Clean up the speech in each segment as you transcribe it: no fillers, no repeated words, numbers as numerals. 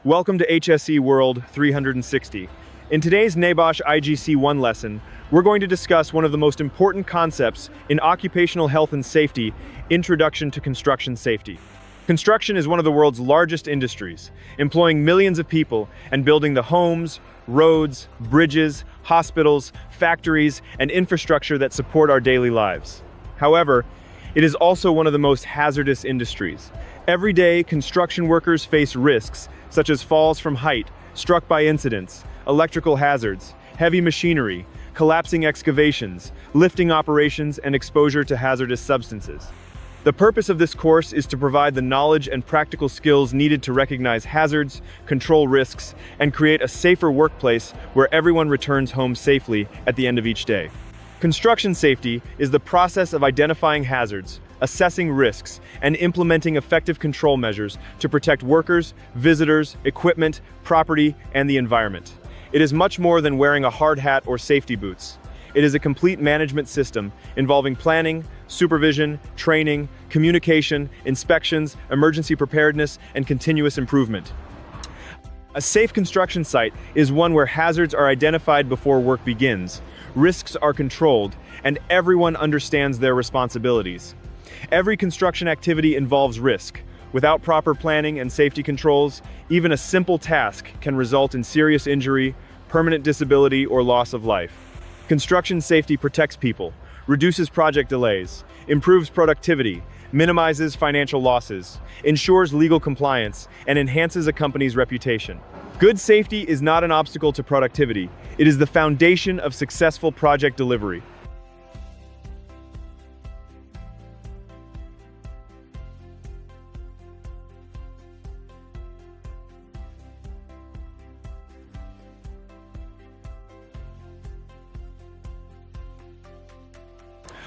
Welcome to HSE World 360. In today's NEBOSH IGC1 lesson, we're going to discuss one of the most important concepts in occupational health and safety, Introduction to Construction Safety. Construction is one of the world's largest industries, employing millions of people and building the homes, roads, bridges, hospitals, factories, and infrastructure that support our daily lives. However, it is also one of the most hazardous industries. Every day, construction workers face risks such as falls from height, struck by incidents, electrical hazards, heavy machinery, collapsing excavations, lifting operations, and exposure to hazardous substances. The purpose of this course is to provide the knowledge and practical skills needed to recognize hazards, control risks, and create a safer workplace where everyone returns home safely at the end of each day. Construction safety is the process of identifying hazards, assessing risks, and implementing effective control measures to protect workers, visitors, equipment, property, and the environment. It is much more than wearing a hard hat or safety boots. It is a complete management system involving planning, supervision, training, communication, inspections, emergency preparedness, and continuous improvement. A safe construction site is one where hazards are identified before work begins, risks are controlled, and everyone understands their responsibilities. Every construction activity involves risk. Without proper planning and safety controls, even a simple task can result in serious injury, permanent disability, or loss of life. Construction safety protects people, reduces project delays, improves productivity, minimizes financial losses, ensures legal compliance, and enhances a company's reputation. Good safety is not an obstacle to productivity. It is the foundation of successful project delivery.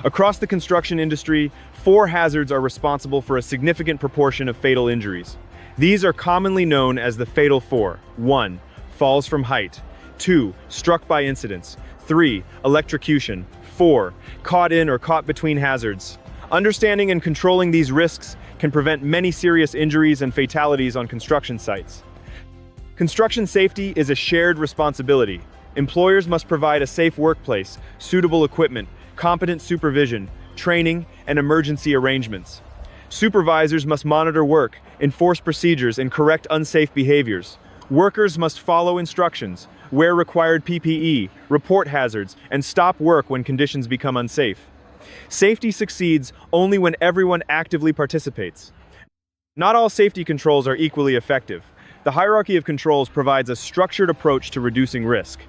Across the construction industry, 4 hazards are responsible for a significant proportion of fatal injuries. These are commonly known as the Fatal 4. 1. Falls from height. 2. Struck by incidents. 3. Electrocution. 4. Caught in or caught between hazards. Understanding and controlling these risks can prevent many serious injuries and fatalities on construction sites. Construction safety is a shared responsibility. Employers must provide a safe workplace, suitable equipment, competent supervision, training, and emergency arrangements. Supervisors must monitor work, enforce procedures, and correct unsafe behaviors. Workers must follow instructions, wear required PPE, report hazards, and stop work when conditions become unsafe. Safety succeeds only when everyone actively participates. Not all safety controls are equally effective. The hierarchy of controls provides a structured approach to reducing risk.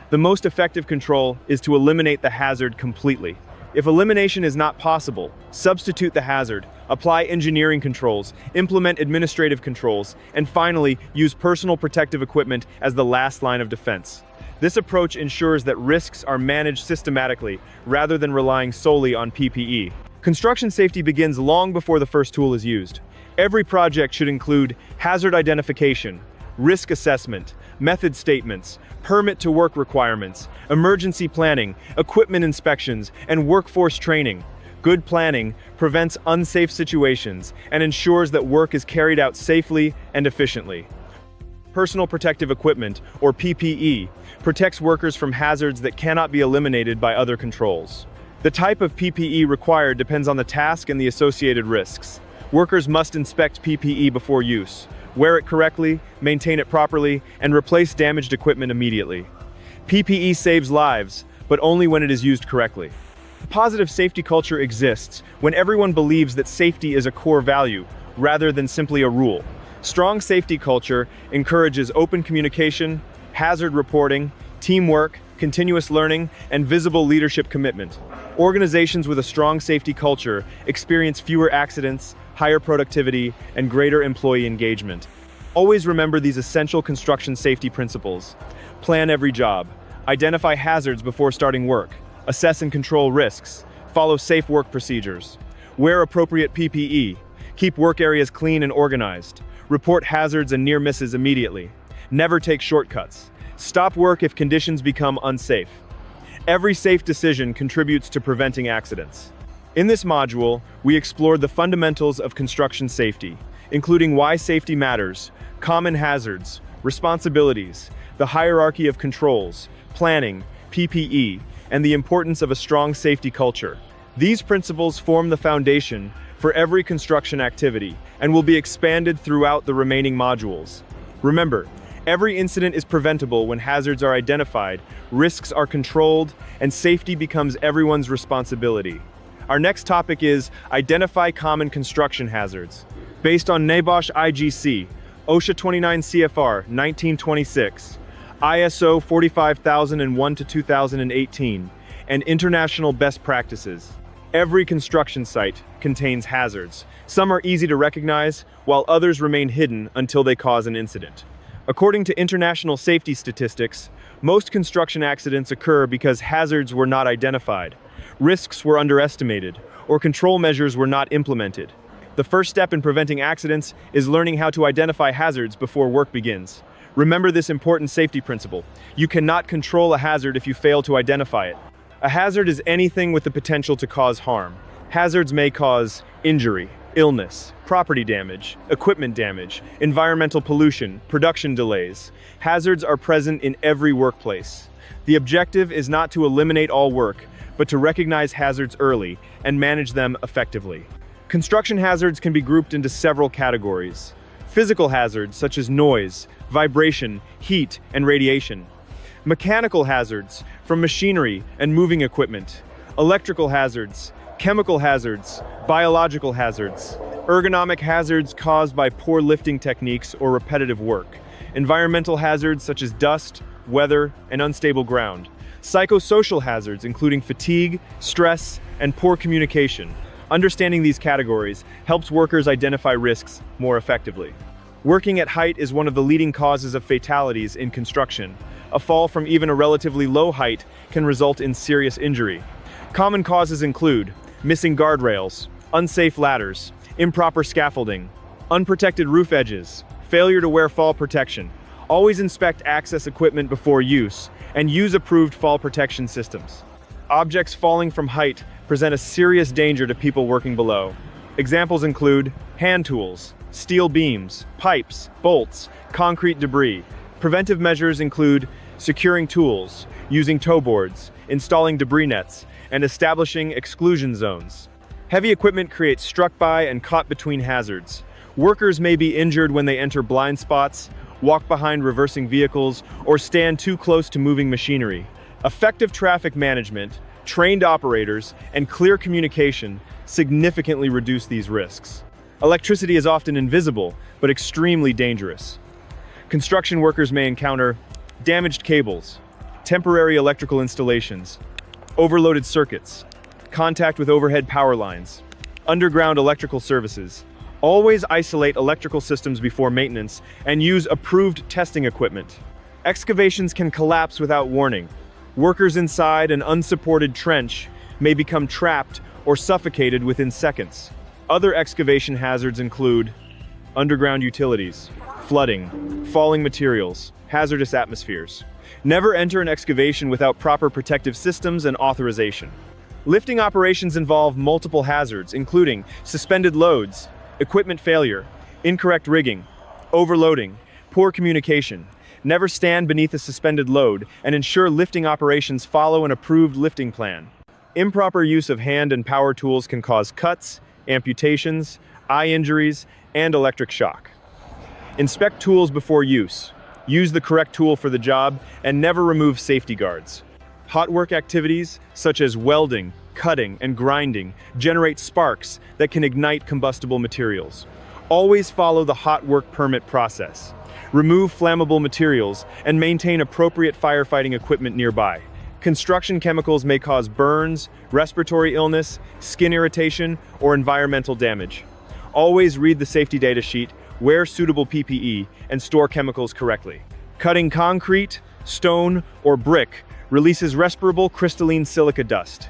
The most effective control is to eliminate the hazard completely. If elimination is not possible, substitute the hazard, apply engineering controls, implement administrative controls, and finally, use personal protective equipment as the last line of defense. This approach ensures that risks are managed systematically rather than relying solely on PPE. Construction safety begins long before the first tool is used. Every project should include hazard identification, risk assessment, method statements, permit to work requirements, emergency planning, equipment inspections, and workforce training. Good planning prevents unsafe situations and ensures that work is carried out safely and efficiently. Personal protective equipment, or PPE, protects workers from hazards that cannot be eliminated by other controls. The type of PPE required depends on the task and the associated risks. Workers must inspect PPE before use, wear it correctly, maintain it properly, and replace damaged equipment immediately. PPE saves lives, but only when it is used correctly. A positive safety culture exists when everyone believes that safety is a core value, rather than simply a rule. Strong safety culture encourages open communication, hazard reporting, teamwork, continuous learning, and visible leadership commitment. Organizations with a strong safety culture experience fewer accidents, higher productivity, and greater employee engagement. Always remember these essential construction safety principles. Plan every job. Identify hazards before starting work. Assess and control risks. Follow safe work procedures. Wear appropriate PPE. Keep work areas clean and organized. Report hazards and near misses immediately. Never take shortcuts. Stop work if conditions become unsafe. Every safe decision contributes to preventing accidents. In this module, we explored the fundamentals of construction safety, including why safety matters, common hazards, responsibilities, the hierarchy of controls, planning, PPE, and the importance of a strong safety culture. These principles form the foundation for every construction activity and will be expanded throughout the remaining modules. Remember, every incident is preventable when hazards are identified, risks are controlled, and safety becomes everyone's responsibility. Our next topic is Identify Common Construction Hazards. Based on NEBOSH IGC, OSHA 29 CFR 1926, ISO 45001-2018, and international best practices. Every construction site contains hazards. Some are easy to recognize, while others remain hidden until they cause an incident. According to international safety statistics, most construction accidents occur because hazards were not identified, risks were underestimated, or control measures were not implemented. The first step in preventing accidents is learning how to identify hazards before work begins. Remember this important safety principle. You cannot control a hazard if you fail to identify it. A hazard is anything with the potential to cause harm. Hazards may cause injury, illness, property damage, equipment damage, environmental pollution, production delays. Hazards are present in every workplace. The objective is not to eliminate all work, but to recognize hazards early and manage them effectively. Construction hazards can be grouped into several categories. Physical hazards such as noise, vibration, heat, and radiation. Mechanical hazards from machinery and moving equipment. Electrical hazards, chemical hazards, biological hazards. Ergonomic hazards caused by poor lifting techniques or repetitive work. Environmental hazards such as dust, weather, and unstable ground. Psychosocial hazards including fatigue, stress, and poor communication. Understanding these categories helps workers identify risks more effectively. Working at height is one of the leading causes of fatalities in construction. A fall from even a relatively low height can result in serious injury. Common causes include missing guardrails, unsafe ladders, improper scaffolding, unprotected roof edges, failure to wear fall protection. Always inspect access equipment before use and use approved fall protection systems. Objects falling from height present a serious danger to people working below. Examples include hand tools, steel beams, pipes, bolts, concrete debris. Preventive measures include securing tools, using tow boards, installing debris nets, and establishing exclusion zones. Heavy equipment creates struck by and caught between hazards. Workers may be injured when they enter blind spots, walk behind reversing vehicles, or stand too close to moving machinery. Effective traffic management, trained operators, and clear communication significantly reduce these risks. Electricity is often invisible, but extremely dangerous. Construction workers may encounter damaged cables, temporary electrical installations, overloaded circuits, contact with overhead power lines, underground electrical services. Always isolate electrical systems before maintenance and use approved testing equipment. Excavations can collapse without warning. Workers inside an unsupported trench may become trapped or suffocated within seconds. Other excavation hazards include underground utilities, flooding, falling materials, hazardous atmospheres. Never enter an excavation without proper protective systems and authorization. Lifting operations involve multiple hazards, including suspended loads, equipment failure, incorrect rigging, overloading, poor communication. Never stand beneath a suspended load and ensure lifting operations follow an approved lifting plan. Improper use of hand and power tools can cause cuts, amputations, eye injuries, and electric shock. Inspect tools before use. Use the correct tool for the job and never remove safety guards. Hot work activities such as welding, cutting, and grinding generate sparks that can ignite combustible materials. Always follow the hot work permit process. Remove flammable materials and maintain appropriate firefighting equipment nearby. Construction chemicals may cause burns, respiratory illness, skin irritation, or environmental damage. Always read the safety data sheet, wear suitable PPE, and store chemicals correctly. Cutting concrete, stone, or brick releases respirable crystalline silica dust.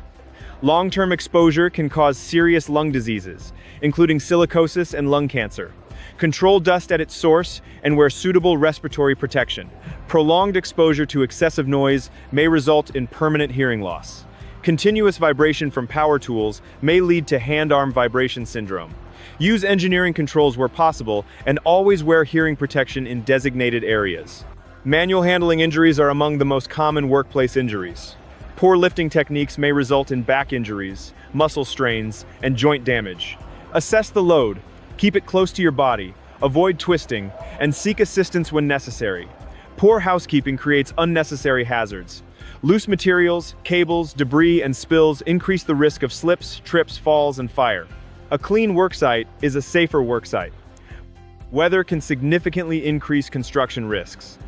Long-term exposure can cause serious lung diseases, including silicosis and lung cancer. Control dust at its source and wear suitable respiratory protection. Prolonged exposure to excessive noise may result in permanent hearing loss. Continuous vibration from power tools may lead to hand-arm vibration syndrome. Use engineering controls where possible, and always wear hearing protection in designated areas. Manual handling injuries are among the most common workplace injuries. Poor lifting techniques may result in back injuries, muscle strains, and joint damage. Assess the load, keep it close to your body, avoid twisting, and seek assistance when necessary. Poor housekeeping creates unnecessary hazards. Loose materials, cables, debris, and spills increase the risk of slips, trips, falls, and fire. A clean worksite is a safer worksite. Weather can significantly increase construction risks.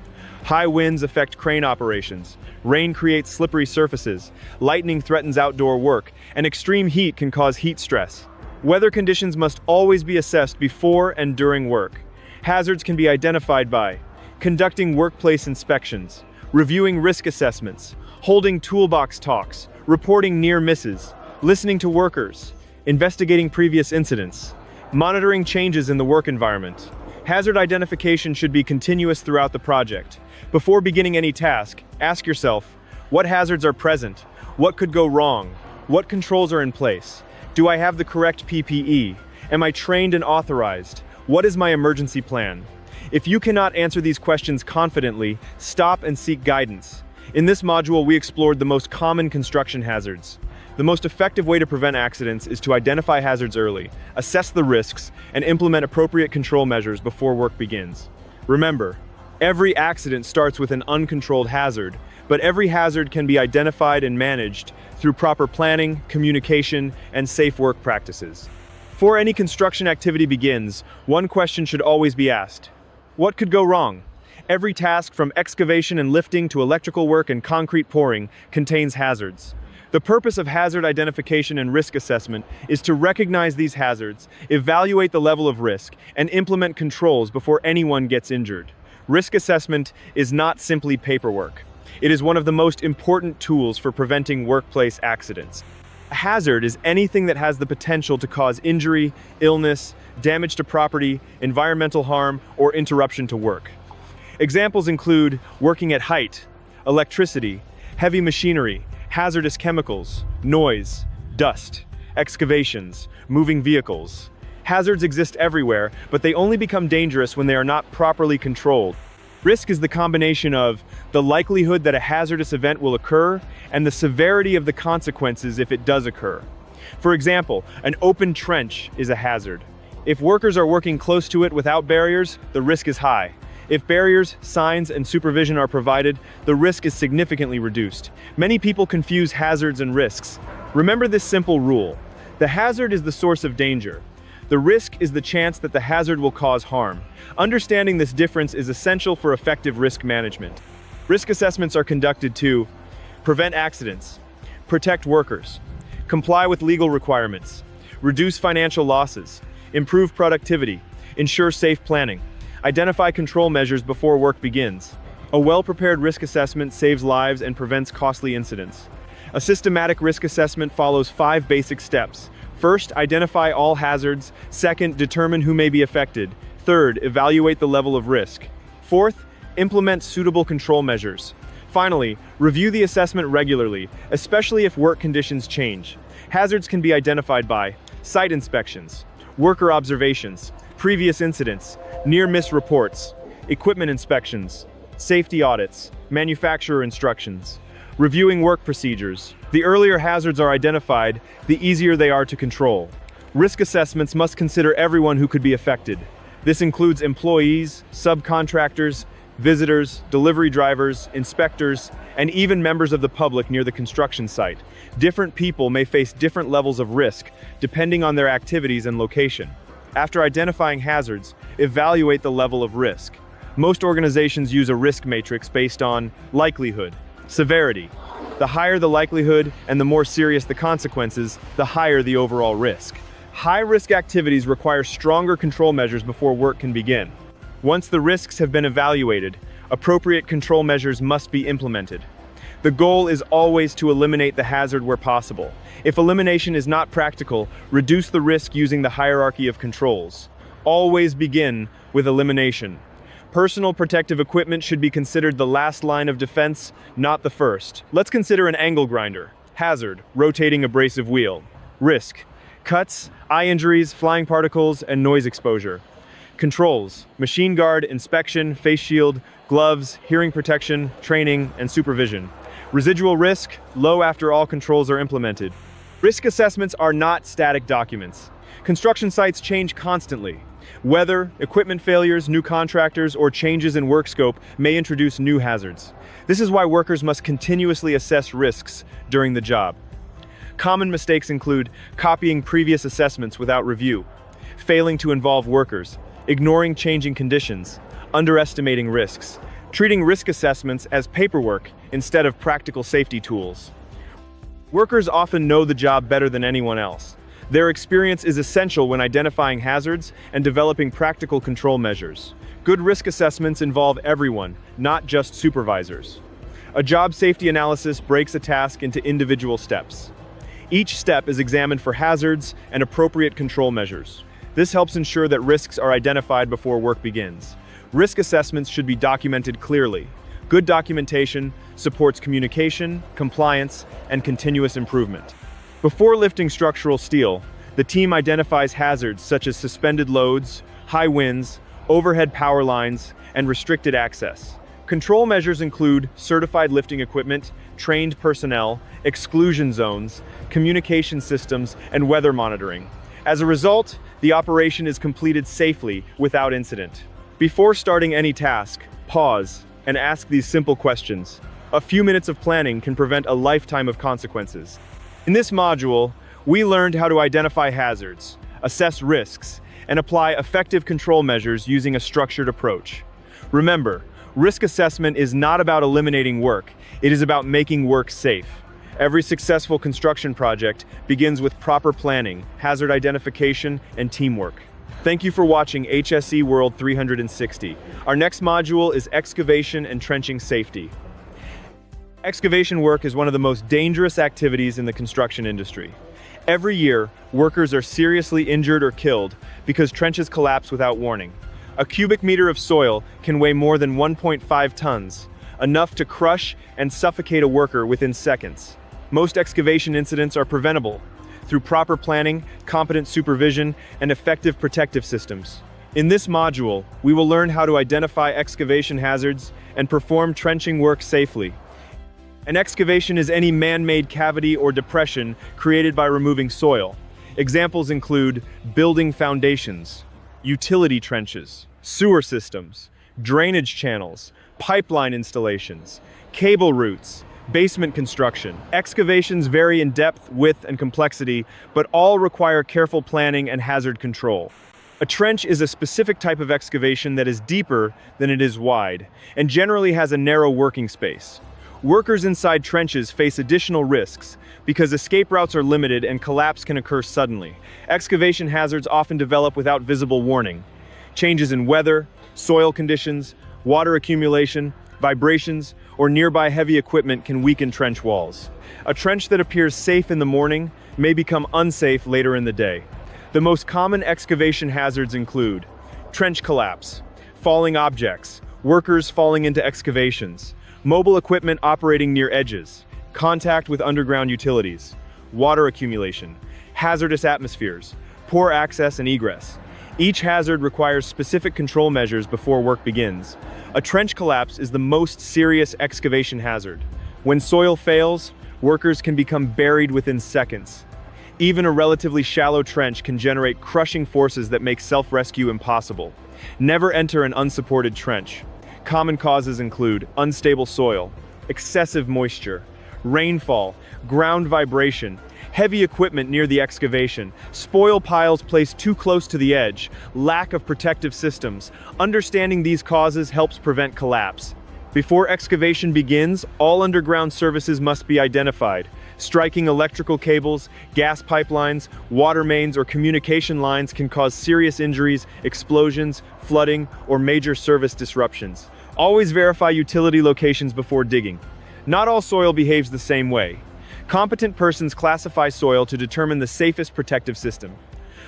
High winds affect crane operations. Rain creates slippery surfaces. Lightning threatens outdoor work, and extreme heat can cause heat stress. Weather conditions must always be assessed before and during work. Hazards can be identified by conducting workplace inspections, reviewing risk assessments, holding toolbox talks, reporting near misses, listening to workers, investigating previous incidents, monitoring changes in the work environment. Hazard identification should be continuous throughout the project. Before beginning any task, ask yourself, what hazards are present? What could go wrong? What controls are in place? Do I have the correct PPE? Am I trained and authorized? What is my emergency plan? If you cannot answer these questions confidently, stop and seek guidance. In this module, we explored the most common construction hazards. The most effective way to prevent accidents is to identify hazards early, assess the risks, and implement appropriate control measures before work begins. Remember, every accident starts with an uncontrolled hazard, but every hazard can be identified and managed through proper planning, communication, and safe work practices. Before any construction activity begins, one question should always be asked: what could go wrong? Every task from excavation and lifting to electrical work and concrete pouring contains hazards. The purpose of hazard identification and risk assessment is to recognize these hazards, evaluate the level of risk, and implement controls before anyone gets injured. Risk assessment is not simply paperwork. It is one of the most important tools for preventing workplace accidents. A hazard is anything that has the potential to cause injury, illness, damage to property, environmental harm, or interruption to work. Examples include working at height, electricity, heavy machinery, hazardous chemicals, noise, dust, excavations, moving vehicles. Hazards exist everywhere, but they only become dangerous when they are not properly controlled. Risk is the combination of the likelihood that a hazardous event will occur and the severity of the consequences if it does occur. For example, an open trench is a hazard. If workers are working close to it without barriers, the risk is high. If barriers, signs, and supervision are provided, the risk is significantly reduced. Many people confuse hazards and risks. Remember this simple rule: the hazard is the source of danger. The risk is the chance that the hazard will cause harm. Understanding this difference is essential for effective risk management. Risk assessments are conducted to prevent accidents, protect workers, comply with legal requirements, reduce financial losses, improve productivity, ensure safe planning, identify control measures before work begins. A well-prepared risk assessment saves lives and prevents costly incidents. A systematic risk assessment follows 5 basic steps. First, identify all hazards. Second, determine who may be affected. Third, evaluate the level of risk. Fourth, implement suitable control measures. Finally, review the assessment regularly, especially if work conditions change. Hazards can be identified by site inspections, worker observations, previous incidents, near-miss reports, equipment inspections, safety audits, manufacturer instructions, reviewing work procedures. The earlier hazards are identified, the easier they are to control. Risk assessments must consider everyone who could be affected. This includes employees, subcontractors, visitors, delivery drivers, inspectors, and even members of the public near the construction site. Different people may face different levels of risk depending on their activities and location. After identifying hazards, evaluate the level of risk. Most organizations use a risk matrix based on likelihood, severity. The higher the likelihood and the more serious the consequences, the higher the overall risk. High-risk activities require stronger control measures before work can begin. Once the risks have been evaluated, appropriate control measures must be implemented. The goal is always to eliminate the hazard where possible. If elimination is not practical, reduce the risk using the hierarchy of controls. Always begin with elimination. Personal protective equipment should be considered the last line of defense, not the first. Let's consider an angle grinder. Hazard, rotating abrasive wheel. Risk, Cuts, eye injuries, flying particles, and noise exposure. Controls, machine guard, inspection, face shield, gloves, hearing protection, training, and supervision. Residual risk, low after all controls are implemented. Risk assessments are not static documents. Construction sites change constantly. Weather, equipment failures, new contractors, or changes in work scope may introduce new hazards. This is why workers must continuously assess risks during the job. Common mistakes include copying previous assessments without review, failing to involve workers, ignoring changing conditions, underestimating risks, treating risk assessments as paperwork instead of practical safety tools. Workers often know the job better than anyone else. Their experience is essential when identifying hazards and developing practical control measures. Good risk assessments involve everyone, not just supervisors. A job safety analysis breaks a task into individual steps. Each step is examined for hazards and appropriate control measures. This helps ensure that risks are identified before work begins. Risk assessments should be documented clearly. Good documentation supports communication, compliance, and continuous improvement. Before lifting structural steel, the team identifies hazards such as suspended loads, high winds, overhead power lines, and restricted access. Control measures include certified lifting equipment, trained personnel, exclusion zones, communication systems, and weather monitoring. As a result, the operation is completed safely without incident. Before starting any task, pause and ask these simple questions. A few minutes of planning can prevent a lifetime of consequences. In this module, we learned how to identify hazards, assess risks, and apply effective control measures using a structured approach. Remember, risk assessment is not about eliminating work, it is about making work safe. Every successful construction project begins with proper planning, hazard identification, and teamwork. Thank you for watching HSE World 360. Our next module is excavation and trenching safety. Excavation work is one of the most dangerous activities in the construction industry. Every year, workers are seriously injured or killed because trenches collapse without warning. A cubic meter of soil can weigh more than 1.5 tons, enough to crush and suffocate a worker within seconds. Most excavation incidents are preventable through proper planning, competent supervision, and effective protective systems. In this module, we will learn how to identify excavation hazards and perform trenching work safely. An excavation is any man-made cavity or depression created by removing soil. Examples include building foundations, utility trenches, sewer systems, drainage channels, pipeline installations, cable routes, basement construction. Excavations vary in depth, width, and complexity, but all require careful planning and hazard control. A trench is a specific type of excavation that is deeper than it is wide, and generally has a narrow working space. Workers inside trenches face additional risks because escape routes are limited and collapse can occur suddenly. Excavation hazards often develop without visible warning. Changes in weather, soil conditions, water accumulation, vibrations, or nearby heavy equipment can weaken trench walls. A trench that appears safe in the morning may become unsafe later in the day. The most common excavation hazards include trench collapse, falling objects, workers falling into excavations, mobile equipment operating near edges, contact with underground utilities, water accumulation, hazardous atmospheres, poor access and egress. Each hazard requires specific control measures before work begins. A trench collapse is the most serious excavation hazard. When soil fails, workers can become buried within seconds. Even a relatively shallow trench can generate crushing forces that make self-rescue impossible. Never enter an unsupported trench. Common causes include unstable soil, excessive moisture, rainfall, ground vibration, heavy equipment near the excavation, spoil piles placed too close to the edge, lack of protective systems. Understanding these causes helps prevent collapse. Before excavation begins, all underground services must be identified. Striking electrical cables, gas pipelines, water mains, or communication lines can cause serious injuries, explosions, flooding, or major service disruptions. Always verify utility locations before digging. Not all soil behaves the same way. Competent persons classify soil to determine the safest protective system.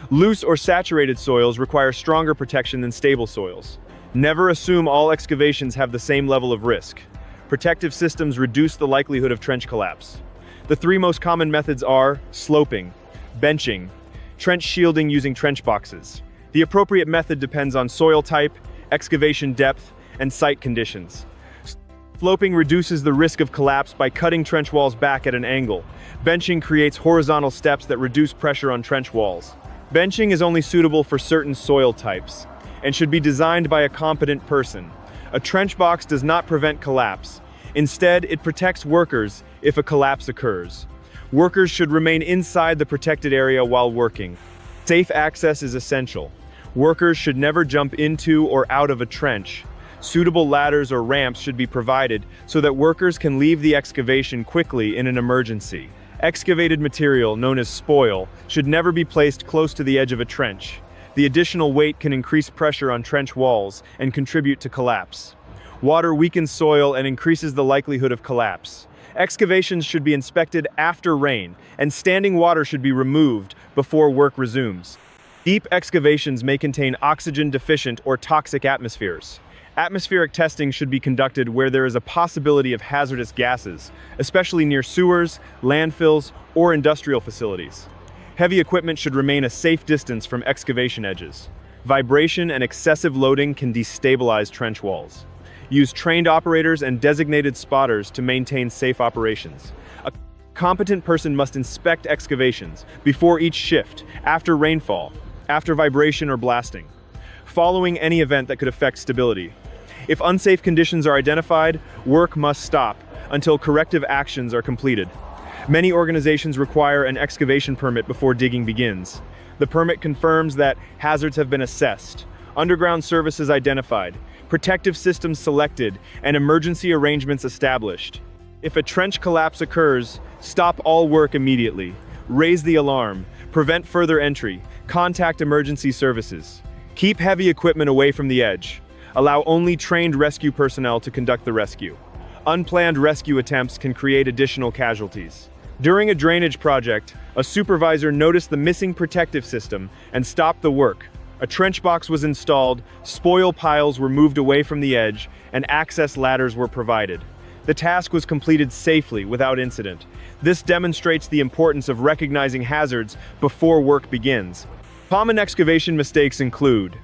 Loose or saturated soils require stronger protection than stable soils. Never assume all excavations have the same level of risk. Protective systems reduce the likelihood of trench collapse. The three most common methods are sloping, benching, Trench shielding using trench boxes. The appropriate method depends on soil type, excavation depth, and site conditions. Sloping reduces the risk of collapse by cutting trench walls back at an angle. Benching creates horizontal steps that reduce pressure on trench walls. Benching is only suitable for certain soil types and should be designed by a competent person. A trench box does not prevent collapse. Instead, it protects workers if a collapse occurs. Workers should remain inside the protected area while working. Safe access is essential. Workers should never jump into or out of a trench. Suitable ladders or ramps should be provided so that workers can leave the excavation quickly in an emergency. Excavated material, known as spoil, should never be placed close to the edge of a trench. The additional weight can increase pressure on trench walls and contribute to collapse. Water weakens soil and increases the likelihood of collapse. Excavations should be inspected after rain, and standing water should be removed before work resumes. Deep excavations may contain oxygen-deficient or toxic atmospheres. Atmospheric testing should be conducted where there is a possibility of hazardous gases, especially near sewers, landfills, or industrial facilities. Heavy equipment should remain a safe distance from excavation edges. Vibration and excessive loading can destabilize trench walls. Use trained operators and designated spotters to maintain safe operations. A competent person must inspect excavations before each shift, after rainfall, after vibration or blasting, following any event that could affect stability. If unsafe conditions are identified, work must stop until corrective actions are completed. Many organizations require an excavation permit before digging begins. The permit confirms that hazards have been assessed, underground services identified, protective systems selected, and emergency arrangements established. If a trench collapse occurs, stop all work immediately. Raise the alarm, prevent further entry, contact emergency services. Keep heavy equipment away from the edge. Allow only trained rescue personnel to conduct the rescue. Unplanned rescue attempts can create additional casualties. During a drainage project, a supervisor noticed the missing protective system and stopped the work. A trench box was installed, spoil piles were moved away from the edge, and access ladders were provided. The task was completed safely without incident. This demonstrates the importance of recognizing hazards before work begins. Common excavation mistakes include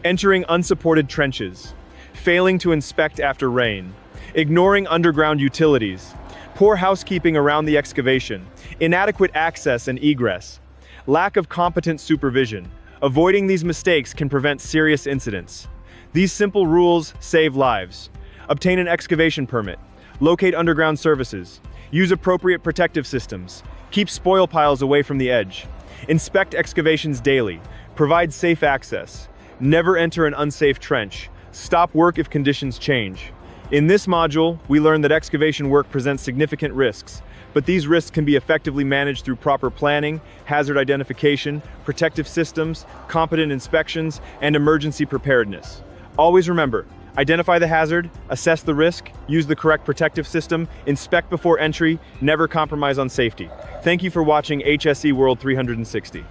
entering unsupported trenches, failing to inspect after rain, ignoring underground utilities, poor housekeeping around the excavation, inadequate access and egress, lack of competent supervision. Avoiding these mistakes can prevent serious incidents. These simple rules save lives. Obtain an excavation permit, locate underground services, use appropriate protective systems, keep spoil piles away from the edge, inspect excavations daily, provide safe access, never enter an unsafe trench, stop work if conditions change. In this module, we learn that excavation work presents significant risks, but these risks can be effectively managed through proper planning, hazard identification, protective systems, competent inspections, and emergency preparedness. Always remember, identify the hazard, assess the risk, use the correct protective system, inspect before entry, never compromise on safety. Thank you for watching HSE World 360.